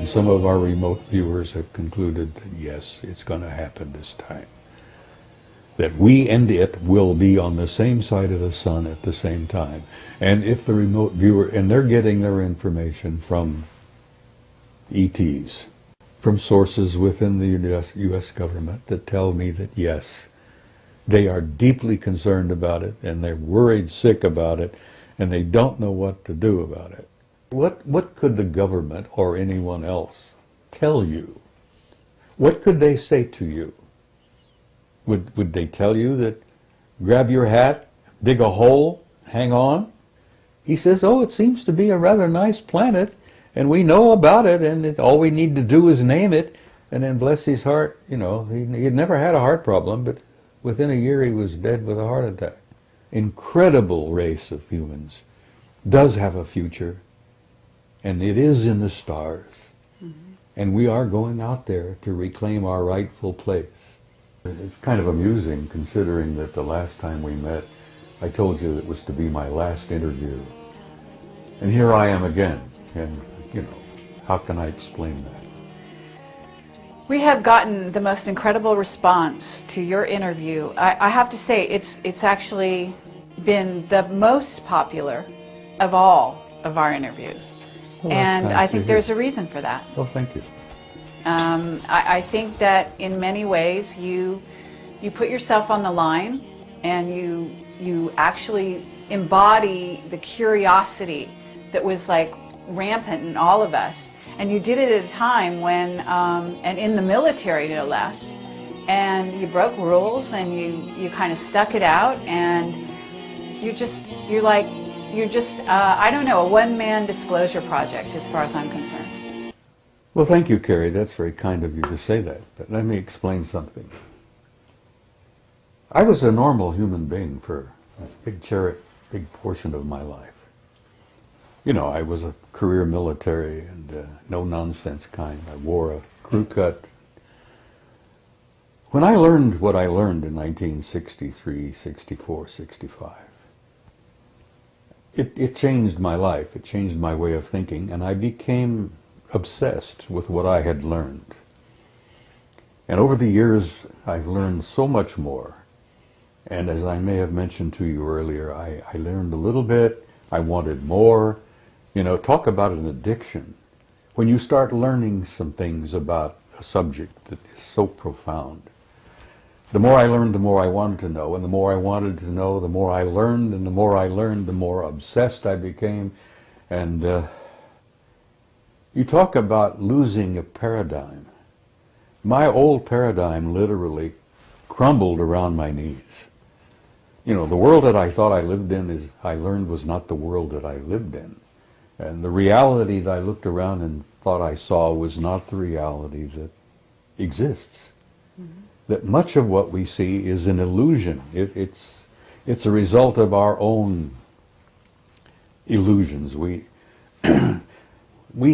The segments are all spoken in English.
some of our remote viewers have concluded that yes, it's going to happen this time. That we and it will be on the same side of the sun at the same time. And if the remote viewer, and they're getting their information from ETs, from sources within the US government that tell me that yes, they are deeply concerned about it, and they're worried sick about it, and they don't know what to do about it. What could the government or anyone else tell you? What could they say to you? Would they tell you that grab your hat, dig a hole, hang on? He says, oh, it seems to be a rather nice planet, and we know about it, and all we need to do is name it. And then bless his heart, you know, he had never had a heart problem, but within a year he was dead with a heart attack. Incredible race of humans, does have a future, and it is in the stars. Mm-hmm. And we are going out there to reclaim our rightful place. It's kind of amusing considering that the last time we met, I told you it was to be my last interview. And here I am again, and you know, how can I explain that? We have gotten the most incredible response to your interview. I have to say, it's actually been the most popular of all of our interviews. Well, and nice I think there's a reason for that. Well, thank you. I think that in many ways you put yourself on the line, and you actually embody the curiosity that was like rampant in all of us. And you did it at a time when, and in the military no less, and you broke rules, and you kind of stuck it out, and you're just, I don't know, a one-man disclosure project as far as I'm concerned. Well, thank you, Carrie. That's very kind of you to say that. But let me explain something. I was a normal human being for a big portion of my life. You know, I was a career military and no-nonsense kind. I wore a crew cut. When I learned what I learned in 1963, 64, 65, it changed my life. It changed my way of thinking, and I became obsessed with what I had learned. And over the years, I've learned so much more. And as I may have mentioned to you earlier, I learned a little bit, I wanted more. You know, talk about an addiction. When you start learning some things about a subject that is so profound, the more I learned, the more I wanted to know, and the more I wanted to know, the more I learned, and the more I learned, the more obsessed I became. And you talk about losing a paradigm. My old paradigm literally crumbled around my knees. You know, the world that I thought I lived in, I learned was not the world that I lived in. And the reality that I looked around and thought I saw was not the reality that exists. Mm-hmm. That much of what we see is an illusion. It's a result of our own illusions. We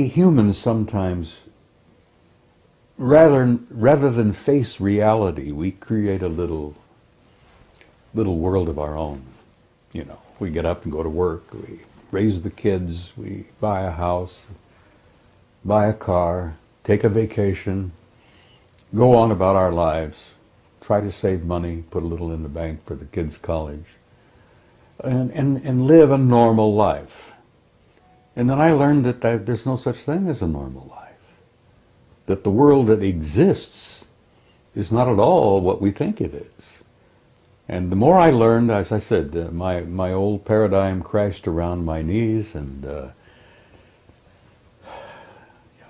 humans sometimes, rather than face reality, we create a little world of our own. You know, we get up and go to work, we raise the kids, we buy a house, buy a car, take a vacation, go on about our lives, try to save money, put a little in the bank for the kids' college, and live a normal life. And then I learned that there's no such thing as a normal life. That the world that exists is not at all what we think it is. And the more I learned, as I said, my old paradigm crashed around my knees, and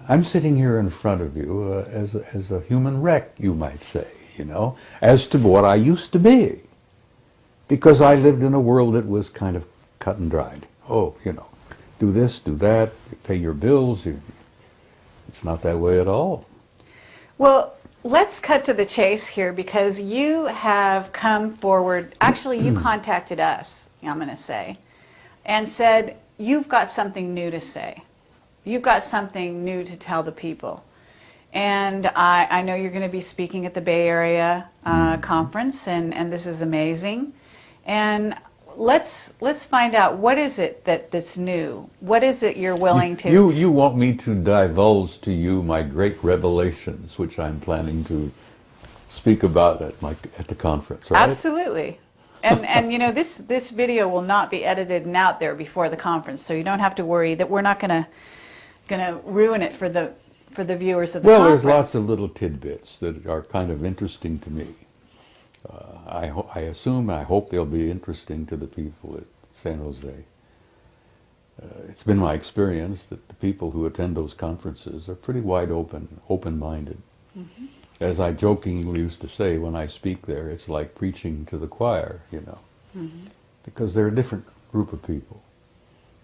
I'm sitting here in front of you as a human wreck, you might say, you know, as to what I used to be. Because I lived in a world that was kind of cut and dried. Oh, you know, do this, do that, pay your bills. It's not that way at all. Well, let's cut to the chase here, because you have come forward, actually you contacted us, I'm going to say, and said, you've got something new to say. You've got something new to tell the people. And I know you're going to be speaking at the Bay Area conference, and this is amazing. And let's find out, what is it that's new? What is it you're willing to... You want me to divulge to you my great revelations, which I'm planning to speak about at the conference, right? Absolutely. And you know, this video will not be edited and out there before the conference, so you don't have to worry that we're not gonna ruin it for the viewers of the conference. Well, there's lots of little tidbits that are kind of interesting to me. I hope they'll be interesting to the people at San Jose. It's been my experience that the people who attend those conferences are pretty wide open-minded. Mm-hmm. As I jokingly used to say, when I speak there, it's like preaching to the choir, you know, mm-hmm. because they're a different group of people.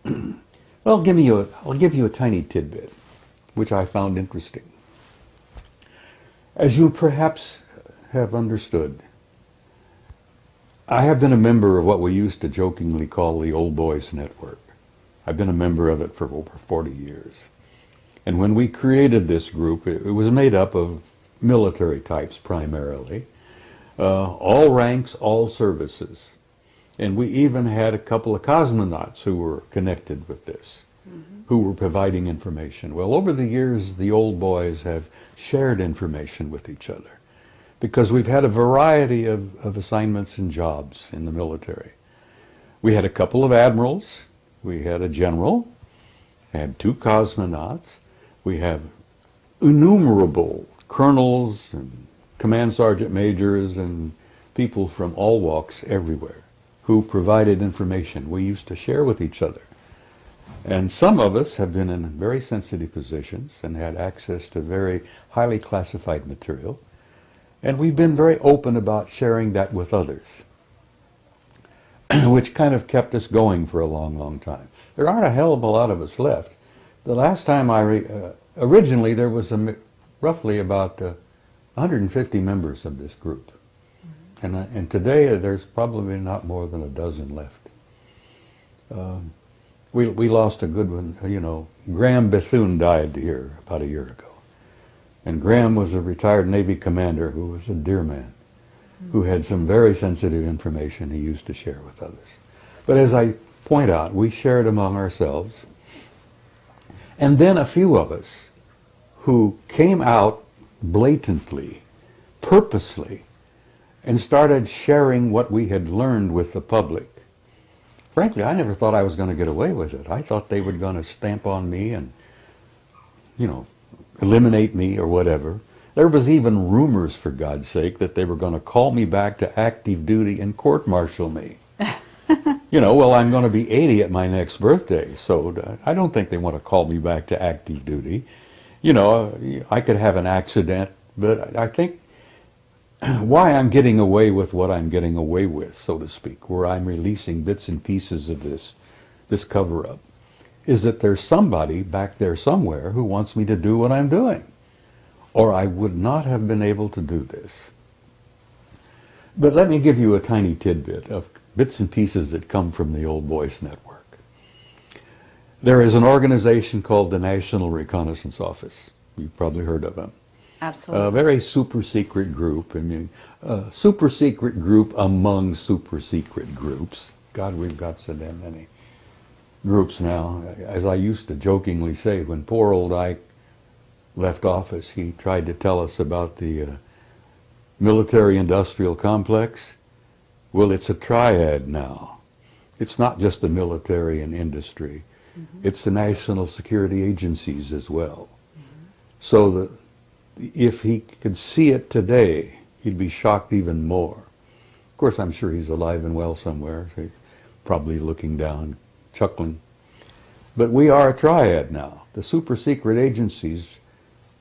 Well, I'll give you a tiny tidbit, which I found interesting. As you perhaps have understood, I have been a member of what we used to jokingly call the Old Boys Network. I've been a member of it for over 40 years. And when we created this group, it was made up of military types primarily, all ranks, all services. And we even had a couple of cosmonauts who were connected with this, mm-hmm. who were providing information. Well, over the years, the old boys have shared information with each other because we've had a variety of assignments and jobs in the military. We had a couple of admirals, we had a general, had 2 cosmonauts, we have innumerable colonels and command sergeant majors and people from all walks everywhere who provided information we used to share with each other. And some of us have been in very sensitive positions and had access to very highly classified material, and we've been very open about sharing that with others, which kind of kept us going for a long, long time. There aren't a hell of a lot of us left. The last time originally there was roughly about 150 members of this group. Mm-hmm. And today there's probably not more than a dozen left. We lost a good one, you know. Graham Bethune died here about a year ago. And Graham was a retired Navy commander who was a dear man, mm-hmm. who had some very sensitive information he used to share with others. But as I point out, we shared among ourselves. And then a few of us who came out blatantly, purposely, and started sharing what we had learned with the public. Frankly, I never thought I was going to get away with it. I thought they were going to stamp on me and, you know, eliminate me or whatever. There was even rumors, for God's sake, that they were going to call me back to active duty and court-martial me. You know, well, I'm going to be 80 at my next birthday, so I don't think they want to call me back to active duty. You know, I could have an accident, but I think why I'm getting away with what I'm getting away with, so to speak, where I'm releasing bits and pieces of this cover-up, is that there's somebody back there somewhere who wants me to do what I'm doing, or I would not have been able to do this. But let me give you a tiny tidbit of bits and pieces that come from the Old Boys Network. There is an organization called the National Reconnaissance Office. You've probably heard of them. Absolutely. A very super secret group. I mean, super secret group among super secret groups. God, we've got so damn many groups now. As I used to jokingly say, when poor old Ike left office, he tried to tell us about the military-industrial complex. Well, it's a triad now. It's not just the military and industry. Mm-hmm. It's the national security agencies as well. Mm-hmm. So if he could see it today, he'd be shocked even more. Of course, I'm sure he's alive and well somewhere, so he's probably looking down, chuckling. But we are a triad now. The super secret agencies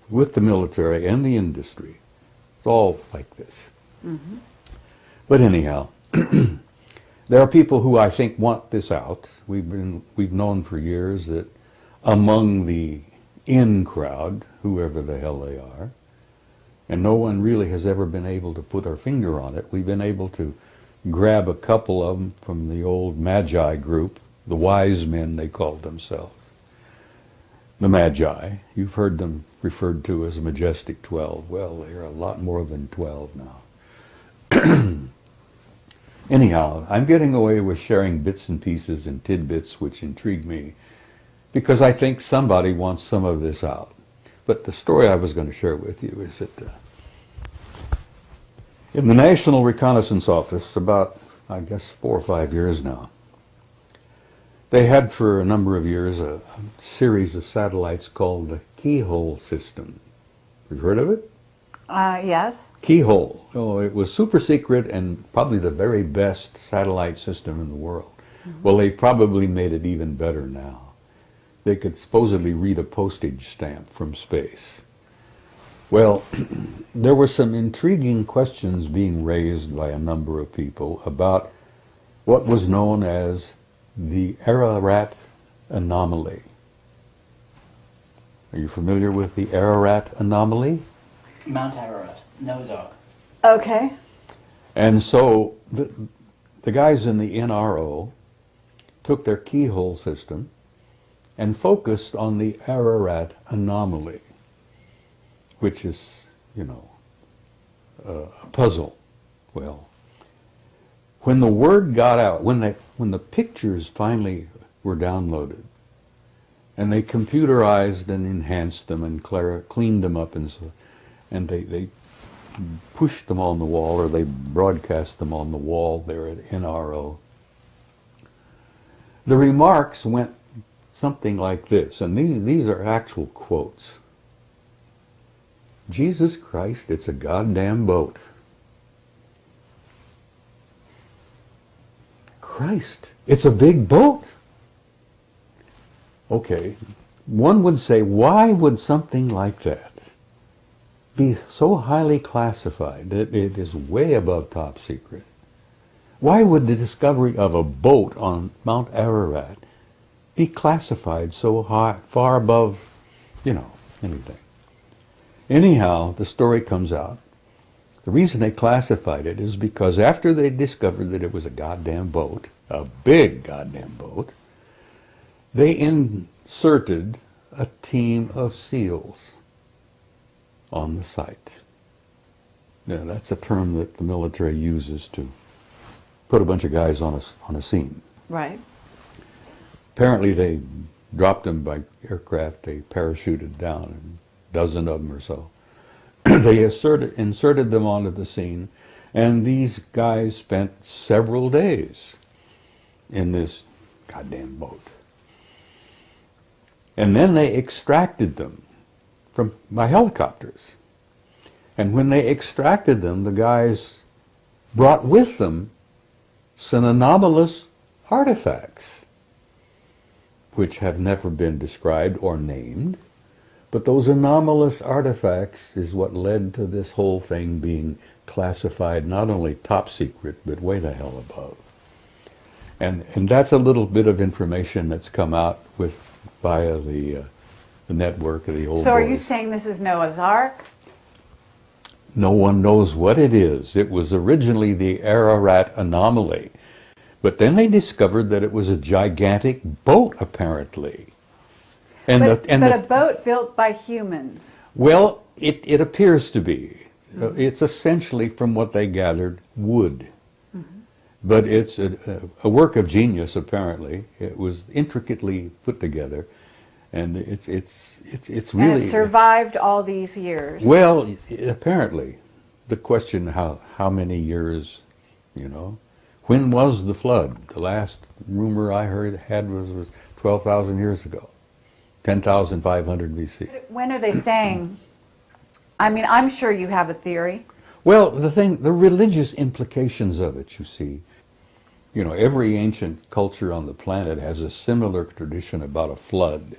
with the military and the industry. It's all like this. Mm-hmm. But anyhow, there are people who I think want this out. We've known for years that among the in crowd, whoever the hell they are, and no one really has ever been able to put our finger on it. We've been able to grab a couple of them from the old Magi group, the wise men they called themselves. The Magi, you've heard them referred to as the Majestic 12. Well, they're a lot more than 12 now. Anyhow, I'm getting away with sharing bits and pieces and tidbits which intrigue me because I think somebody wants some of this out. But the story I was going to share with you is that in the National Reconnaissance Office, about, I guess, 4 or 5 years now, they had for a number of years a series of satellites called the Keyhole system. You've heard of it? Yes. Keyhole. Oh, it was super secret and probably the very best satellite system in the world. Mm-hmm. Well, they probably made it even better now. They could supposedly read a postage stamp from space. Well, there were some intriguing questions being raised by a number of people about what was known as the Ararat anomaly. Are you familiar with the Ararat anomaly? Mount Ararat, Noah's Ark. Okay. And so the guys in the NRO took their keyhole system and focused on the Ararat anomaly, which is, you know, a puzzle. Well, when the word got out, when the pictures finally were downloaded, and they computerized and enhanced them and cleaned them up, and they pushed them on the wall, or they broadcast them on the wall there at NRO, the remarks went something like this, and these are actual quotes. Jesus Christ, it's a goddamn boat. Christ, it's a big boat. Okay, one would say, why would something like that be so highly classified that it is way above top secret? Why would the discovery of a boat on Mount Ararat be classified so high, far above, you know, anything? Anyhow, the story comes out. The reason they classified it is because after they discovered that it was a goddamn boat, a big goddamn boat, they inserted a team of SEALs on the site. Now, that's a term that the military uses to put a bunch of guys on a scene. Right. Apparently they dropped them by aircraft, they parachuted down, a dozen of them or so. They inserted them onto the scene, and these guys spent several days in this goddamn boat. And then they extracted them by helicopters. And when they extracted them, the guys brought with them some anomalous artifacts, which have never been described or named. But those anomalous artifacts is what led to this whole thing being classified not only top secret, but way the hell above. And that's a little bit of information that's come out via the network of the old So are you boys. saying this is Noah's Ark? No one knows what it is. It was originally the Ararat anomaly. But then they discovered that it was a gigantic boat, apparently. And But a boat built by humans. Well, it appears to be. It's essentially, from what they gathered, wood. Mm-hmm. But it's a work of genius, apparently. It was intricately put together, and it's really... And it survived all these years. Well, apparently. The question, how many years, you know? When was the flood? The last rumor I had was 12,000 years ago. 10,500 BC. When are they saying? I mean, I'm sure you have a theory. Well, the religious implications of it, you see. You know, every ancient culture on the planet has a similar tradition about a flood.